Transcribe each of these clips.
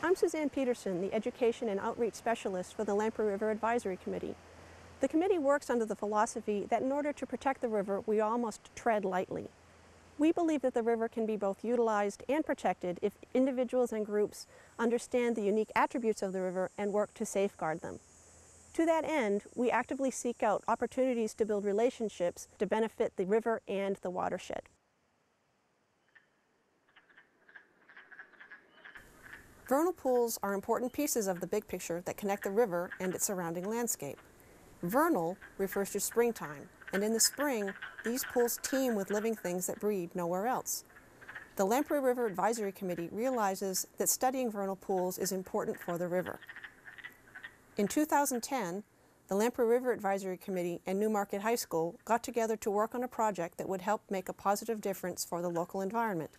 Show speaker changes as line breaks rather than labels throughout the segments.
I'm Suzanne Peterson, the Education and Outreach Specialist for the Lamprey River Advisory Committee. The committee works under the philosophy that in order to protect the river, we all must tread lightly. We believe that the river can be both utilized and protected if individuals and groups understand the unique attributes of the river and work to safeguard them. To that end, we actively seek out opportunities to build relationships to benefit the river and the watershed. Vernal pools are important pieces of the big picture that connect the river and its surrounding landscape. Vernal refers to springtime, and in the spring, these pools teem with living things that breed nowhere else. The Lamprey River Advisory Committee realizes that studying vernal pools is important for the river. In 2010, the Lamprey River Advisory Committee and Newmarket High School got together to work on a project that would help make a positive difference for the local environment.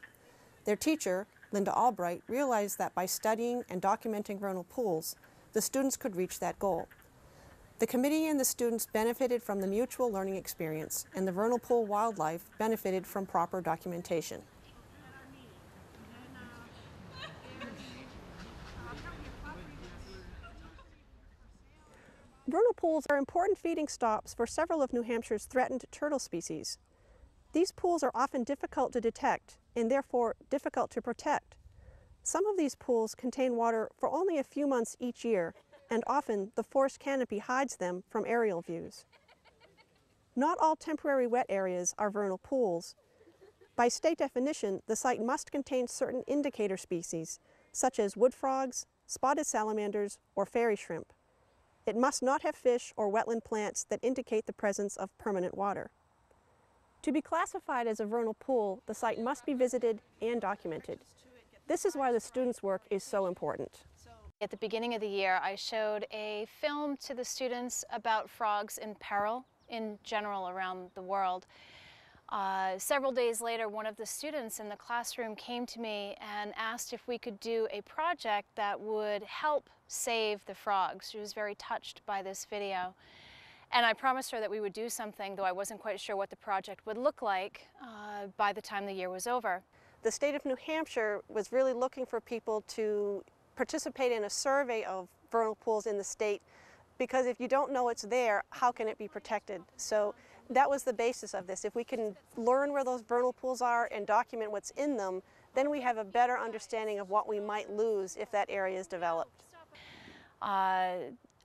Their teacher, Linda Albright, realized that by studying and documenting vernal pools, the students could reach that goal. The committee and the students benefited from the mutual learning experience, and the vernal pool wildlife benefited from proper documentation. Vernal pools are important feeding stops for several of New Hampshire's threatened turtle species. These pools are often difficult to detect and therefore difficult to protect. Some of these pools contain water for only a few months each year, and often the forest canopy hides them from aerial views. Not all temporary wet areas are vernal pools. By state definition, the site must contain certain indicator species, such as wood frogs, spotted salamanders, or fairy shrimp. It must not have fish or wetland plants that indicate the presence of permanent water. To be classified as a vernal pool, the site must be visited and documented. This is why the students' work is so important.
At the beginning of the year, I showed a film to the students about frogs in peril in general around the world. Several days later, one of the students in the classroom came to me and asked if we could do a project that would help save the frogs. She was very touched by this video. And I promised her that we would do something, though I wasn't quite sure what the project would look like by the time the year was over.
The state of New Hampshire was really looking for people to participate in a survey of vernal pools in the state, because if you don't know it's there, how can it be protected? So that was the basis of this. If we can learn where those vernal pools are and document what's in them, then we have a better understanding of what we might lose if that area is developed.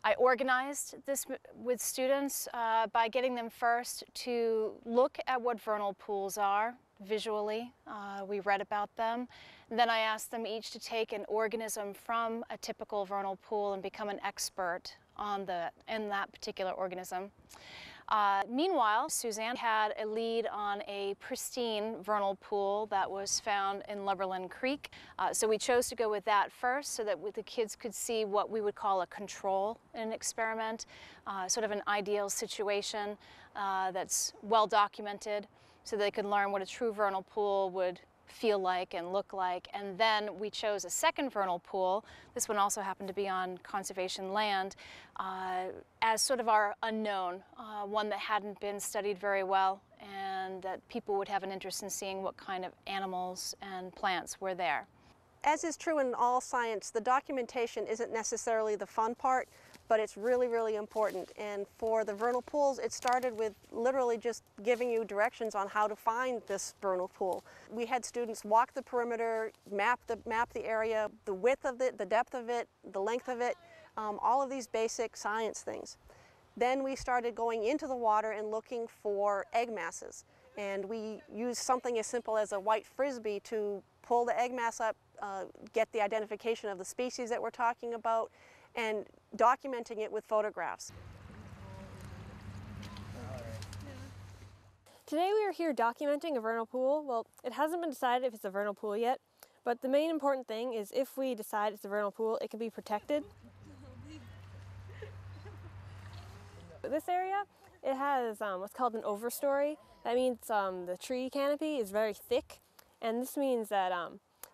I organized this with students by getting them first to look at what vernal pools are visually. We read about them. And then I asked them each to take an organism from a typical vernal pool and become an expert on in that particular organism. Meanwhile, Suzanne had a lead on a pristine vernal pool that was found in Lubberland Creek. So we chose to go with that first so that the kids could see what we would call a control in an experiment, sort of an ideal situation that's well documented, so they could learn what a true vernal pool would feel like and look like. And then we chose a second vernal pool. This one also happened to be on conservation land as sort of our unknown, one that hadn't been studied very well and that people would have an interest in seeing what kind of animals and plants were there.
As is true in all science, the documentation isn't necessarily the fun part, but it's really, really important. And for the vernal pools, it started with literally just giving you directions on how to find this vernal pool. We had students walk the perimeter, map the area, the width of it, the depth of it, the length of it, all of these basic science things. Then we started going into the water and looking for egg masses. And we used something as simple as a white frisbee to pull the egg mass up, get the identification of the species that we're talking about, and documenting it with photographs.
Today we are here documenting a vernal pool. Well, it hasn't been decided if it's a vernal pool yet, but the main important thing is if we decide it's a vernal pool, it can be protected. This area, it has what's called an overstory. That means the tree canopy is very thick, and this means that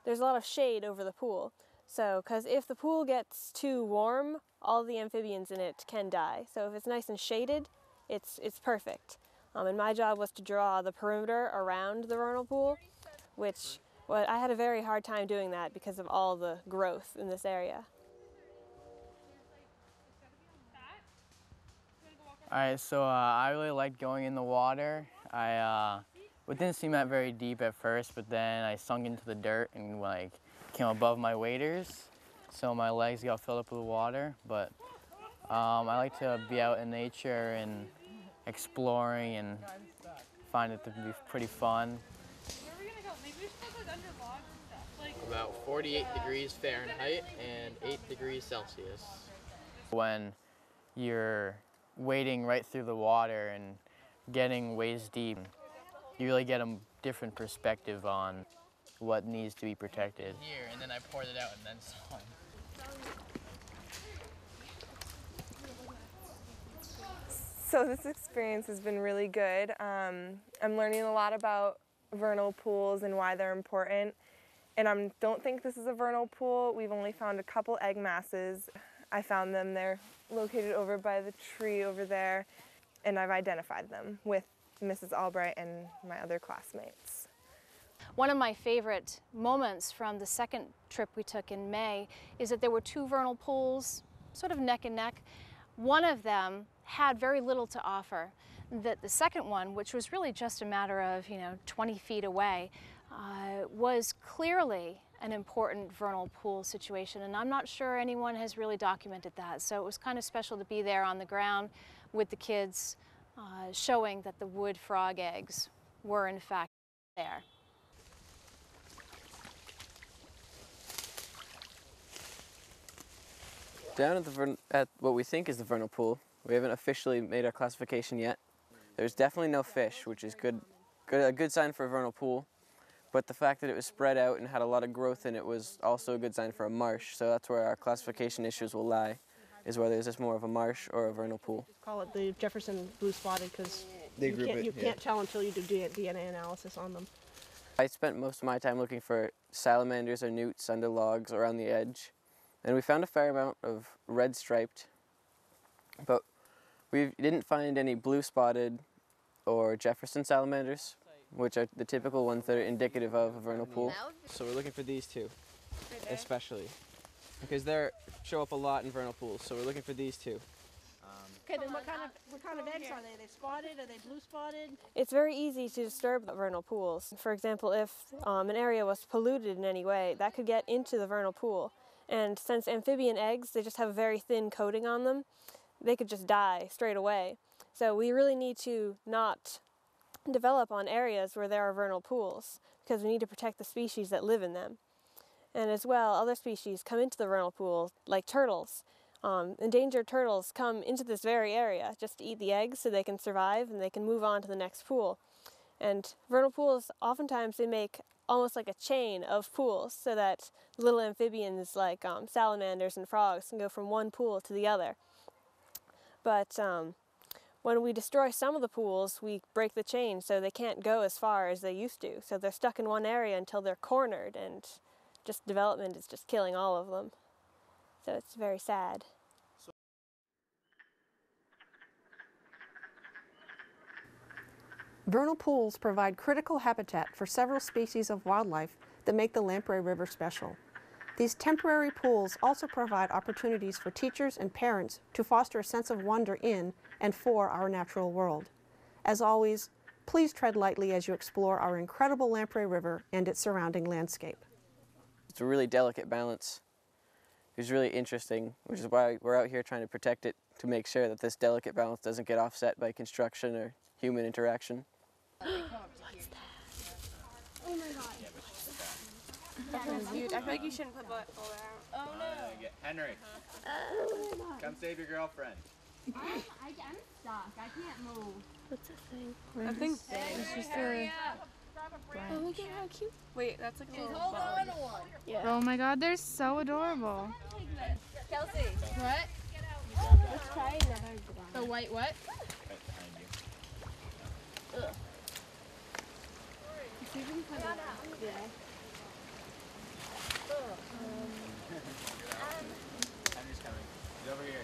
there's a lot of shade over the pool. So, because if the pool gets too warm, all the amphibians in it can die. So if it's nice and shaded, it's perfect. And my job was to draw the perimeter around the vernal pool, which But I had a very hard time doing that because of all the growth in this area.
Alright, so I really liked going in the water. It didn't seem that very deep at first, but then I sunk into the dirt and like came above my waders, so my legs got filled up with water. But I like to be out in nature and exploring, and find it to be pretty fun.
Where are we gonna go? Maybe we should go under logs and stuff. Like
About 48 degrees Fahrenheit and 8 degrees Celsius. When you're wading right through the water and getting waist deep, you really get a different perspective on what needs to be protected. Here, and then I poured it out and then saw it.
So this experience has been really good. I'm learning a lot about vernal pools and why they're important. And I don't think this is a vernal pool. We've only found a couple egg masses. I found them. They're located over by the tree over there. And I've identified them with Mrs. Albright and my other classmates.
One of my favorite moments from the second trip we took in May is that there were two vernal pools, sort of neck and neck. One of them had very little to offer. That the second one, which was really just a matter of 20 feet away, was clearly an important vernal pool situation, and I'm not sure anyone has really documented that. So it was kind of special to be there on the ground with the kids, showing that the wood frog eggs were in fact there.
Down at what we think is the vernal pool, we haven't officially made our classification yet. There's definitely no fish, which is a good sign for a vernal pool. But the fact that it was spread out and had a lot of growth in it was also a good sign for a marsh. So that's where our classification issues will lie, is whether is this more of a marsh or a vernal pool.
Call it the Jefferson blue spotted because you can't tell until you do DNA analysis on them.
I spent most of my time looking for salamanders or newts under logs around the edge. And we found a fair amount of red striped, but we didn't find any blue spotted or Jefferson salamanders, which are the typical ones that are indicative of a vernal pool. So we're looking for these two, especially, because they show up a lot in vernal pools. So we're looking for these two.
Okay, then what kind of eggs are they? Are they spotted? Are they blue spotted?
It's very easy to disturb the vernal pools. For example, if an area was polluted in any way, that could get into the vernal pool. And since amphibian eggs, they just have a very thin coating on them, they could just die straight away. So we really need to not develop on areas where there are vernal pools, because we need to protect the species that live in them. And as well, other species come into the vernal pool, like turtles. Endangered turtles come into this very area just to eat the eggs so they can survive and they can move on to the next pool. And vernal pools, oftentimes they make almost like a chain of pools so that little amphibians like salamanders and frogs can go from one pool to the other. But when we destroy some of the pools, we break the chain so they can't go as far as they used to. So they're stuck in one area until they're cornered, and just development is just killing all of them. So it's very sad.
Vernal pools provide critical habitat for several species of wildlife that make the Lamprey River special. These temporary pools also provide opportunities for teachers and parents to foster a sense of wonder in and for our natural world. As always, please tread lightly as you explore our incredible Lamprey River and its surrounding landscape.
It's a really delicate balance. It's really interesting, which is why we're out here trying to protect it, to make sure that this delicate balance doesn't get offset by construction or human interaction.
What's that?
Oh my god. That's huge. I feel like you shouldn't put that all out. Oh no.
Henry, come save your girlfriend.
I'm stuck. I can't move.
What's that thing?
I think it's just a...
Oh, look at how cute.
Wait, that's like a little
Hold
bug.
on to one.
Yeah.
Oh my god, they're so adorable.
Kelsey.
What?
Let's try another one.
The white what?
Ugh. See if we can find out. Yeah.
Henry's coming. He's over here.